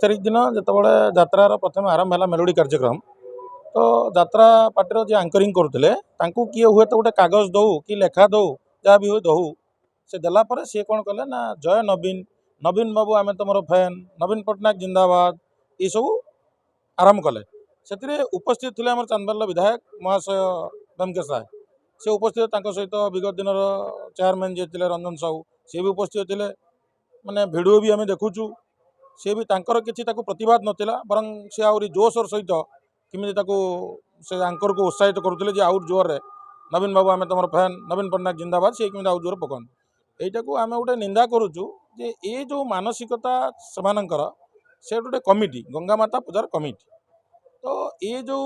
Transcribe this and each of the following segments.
तारीख दिन जिते यात्रार प्रथम आरंभ है मेलोडी कार्यक्रम तो यात्रा पार्टी जी आंकरिंग करुले किए हुए तो गोटे कागज दौ कि लेखा दौ जहाँ भी हुए दौ से देलापर सी कौन कले ना जय नवीन नवीन बाबू आम तुम फैन नवीन पट्टनायक जिंदाबाद ये सब आरंभ कले से उपस्थित थे आम चांदबार विधायक महाशय वेंकटेश राय से उपस्थित सहित विगत दिन चेयरमैन जी थे रंजन साहू सी भी उपस्थित थे माने भिडियो भी आम देखुचु सी भी तांकर किसी प्रतिवाद नथिला बरं सी आहरी जोशर सहित किमी से आंकर को उत्साहित करुले जे आउट जोर नवीन बाबू आम तुम फैन नवीन पट्टनायक जिंदाबाद सी कमी आउट जोर पकान यहीटा को आम गोटे निंदा करुचु जे ये जो मानसिकता सेमानंकर से गोटे कमिटी गंगा माता पूजार कमिटी तो ये जो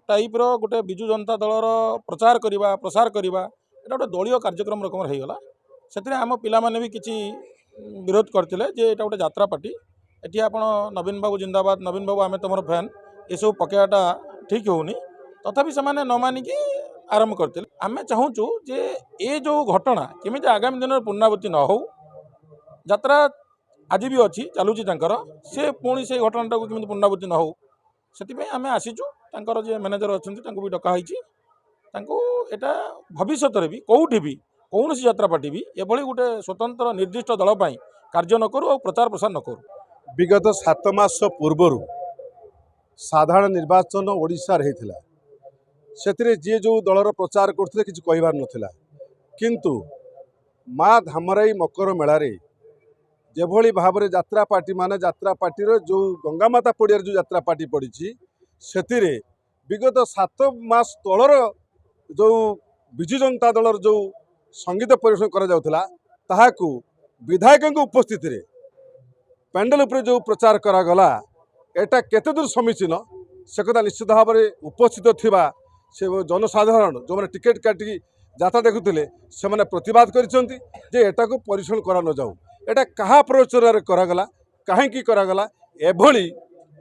टाइप रो गोटे बिजु जनता दलर प्रचार करवा प्रसार करवा एटा गोटे दलीय कार्यक्रम रकम होगा से आम पिलाने भी किसी विरोध करते जे एटा गोटे यात्रा पार्टी एटी आपण नवीन बाबू जिंदाबाद नवीन बाबू आम तुम फैन ये सब पकड़ा ठीक होनी तथापि से न मानिकी आरंभ करते आम चाहूँ जे ये जो घटना केमी आगामी दिन पुनरावृत्ति न हो यात्रा आज भी अच्छी चलुची से पुणी से घटना को केमी पुनरावृत्ति न हो से आम आसीचु जे मैनेजर अच्छा भी डकाई एटा भविष्य भी कौटी भी कौन यात्रा पार्टी भी एभली गोटे स्वतंत्र निर्दिष्ट दल कार्य न करूँ और प्रचार प्रसार न करूँ। विगत 7 मास पूर्वर साधारण निर्वाचन ओडिशा होता से जी जो दलर प्रचार करते किसी कहबार नाला किंतु माँ धामराई मकर मेलार जेभली भाव में यात्रा पार्टी माने यात्रा पार्टी जो गंगामाता पड़ियार जो यात्रा पार्टी पड़ी से विगत 7 मास तलर जो विजु जनता दलर जो संगीत परिवेशन करा विधायक उपस्थित पैंडल उपर जो प्रचार करागला एटा केते दूर समीचीन से कथा निश्चित भाव में उपस्थित थिबा से जनसाधारण जो मैंने टिकेट काटिकी जाता देखुले से मैंने प्रतिवाद करते एटा को परीक्षण करा न जाऊ एटा कहा प्रचार करागला कहीं करागला एभली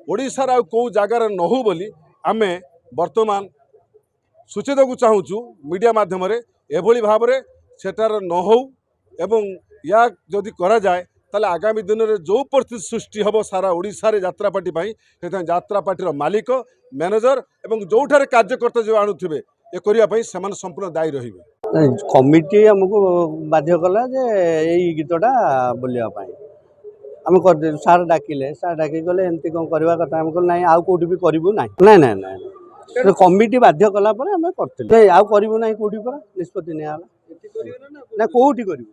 ओडिशार आ कौ जगार न हो बोली आमे वर्तमान सूचित को चाहूँ मीडिया माध्यम एभली भाव में सेटार न हो एवं या जदि करा जाए ताले आगामी दिन में जो परिस्थिति सृष्टि हम सारा ओडिशा रे यात्रा पार्टी यात्रा पार्टी मालिक मैनेजर एवं जो कार्यकर्ता जो आणुवे ये करने से संपूर्ण दायी रही कमिटी आमको बाध्य कला जे यही गीतटा बोलवाई आम कर सार डाकिले सार डाक गले एमती कौन करवा कथा आम ना आउ कौटी भी करूँ ना ना ना ना कमिटी बाध्य कला आम कर आउ करूँ ना कौटी पर निष्पत्ति निला ना कौटी करूँ